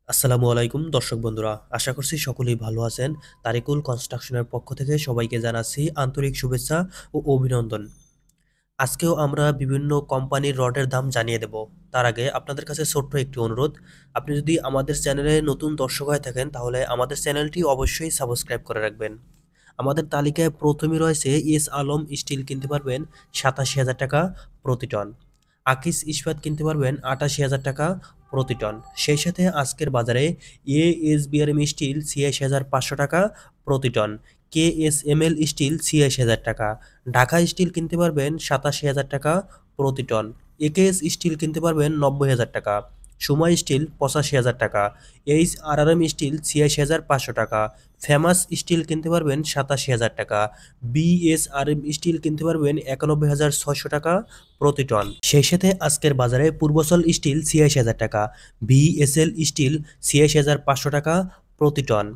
আসসালামু আলাইকুম দর্শক বন্ধুরা, আশা করছি সকলেই ভালো আছেন। তারিকুল কনস্ট্রাকশনের পক্ষ থেকে সবাইকে জানাচ্ছি আন্তরিক শুভেচ্ছা ও অভিনন্দন। আজকেও আমরা বিভিন্ন কোম্পানির রডের দাম জানিয়ে দেব। তার আগে আপনাদের কাছে ছোট্ট একটি অনুরোধ, আপনি যদি আমাদের চ্যানেলে নতুন দর্শক হয়ে থাকেন তাহলে আমাদের চ্যানেলটি অবশ্যই সাবস্ক্রাইব করে রাখবেন। আমাদের তালিকায় প্রথমে রয়েছে এস আলম স্টিল, কিনতে পারবেন ৮৭,০০০ টাকা প্রতি টন। আকিস ইস্পাত কিনতে পারবেন ৮৮,০০০ টাকা প্রতি টন। সেই সাথে আজকের বাজারে এএসবিআরএম স্টিল ৮৬,৫০০ টাকা প্রতি টন। কেএসএমএল স্টিল ৮৬,০০০ টাকা। ঢাকা স্টিল কিনতে পারবেন ৮৭,০০০ টাকা প্রতি টন। একেএস স্টিল কিনতে পারবেন ৯০,০০০ টাকা। সুমা স্টিল ৮৫,০০০ টাকা। এইচআরআরএম স্টিল ৮৬,৫০০ টাকা। ফেমাস স্টিল কিনতে পারবেন ৮৭,০০০ টাকা। বিএসআরএম স্টিল কিনতে পারবেন ৯১,৬০০ টাকা প্রতি টন। সেই সাথে আজকের বাজারে পূর্বচল স্টিল ৮৬,০০০ টাকা। ভিএসএল স্টিল ৮৬,৫০০ টাকা প্রতি টন।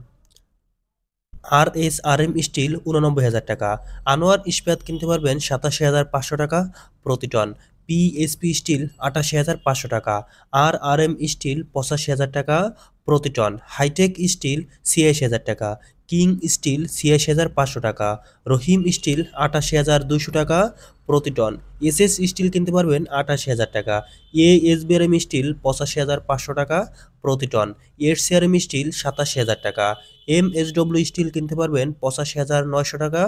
আরএসআরএম স্টিল ৮৯,০০০ টাকা। আনোয়ার ইস্পাত কিনতে পারবেন ৮৭,৫০০ টাকা প্রতি টন। পিএসপি স্টিল ৮৮,৫০০ টাকা। আরআরএম স্টিল ৮৫,০০০ টাকা প্রতি টন। হাইটেক স্টিল ৮৬,০০০ টাকা। কিং স্টিল ৮৬,৫০০ টাকা। রহিম স্টিল ৮৮,২০০ টাকা প্রতি টন। এসএস স্টিল কিনতে পারবেন ৮৮,০০০ টাকা। এএসবিআরএম স্টিল ৮৫,৫০০ টাকা প্রতি টন। এরসিআরএম স্টিল ৮৭,০০০ টাকা। এমএসডব্লিউ স্টিল কিনতে পারবেন ৮৫,৯০০ টাকা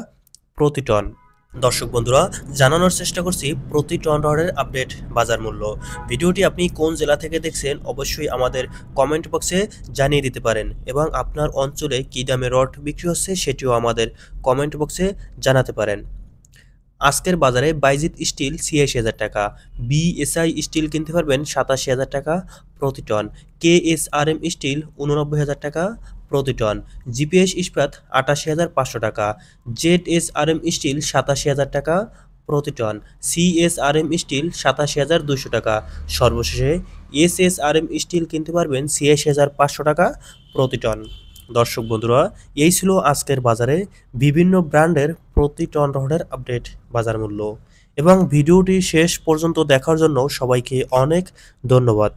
প্রতি টন। দর্শক বন্ধুরা, জানানোর চেষ্টা করছি প্রতি টন রডের আপডেট বাজার মূল্য। ভিডিওটি আপনি কোন জেলা থেকে দেখছেন অবশ্যই আমাদের কমেন্ট বক্সে জানিয়ে দিতে পারেন, এবং আপনার অঞ্চলে কী দামে রড বিক্রি হচ্ছে সেটিও আমাদের কমেন্ট বক্সে জানাতে পারেন। আজকের বাজারে বাইজিৎ স্টিল ৮৬,০০০ টাকা। বিএসআই স্টিল কিনতে পারবেন ৮৭,০০০ টাকা প্রতি টন। কেএসআরএম স্টিল ৮৯,০০০ টাকা প্রতি টন। জিপিএস ইস্পাত ৮৮,৫০০ টাকা। জেডএসআরএম স্টিল ৮৭,০০০ টাকা প্রতি টন। সিএসআরএম স্টিল ৮৭,২০০ টাকা। সর্বশেষে এসএসআরএম স্টিল কিনতে পারবেন ৮৬,৫০০ টাকা প্রতি টন। দর্শক বন্ধুরা, এই ছিল আজকের বাজারে বিভিন্ন ব্র্যান্ডের প্রতি টন রডের আপডেট বাজার মূল্য। এবং ভিডিওটি শেষ পর্যন্ত দেখার জন্য সবাইকে অনেক ধন্যবাদ।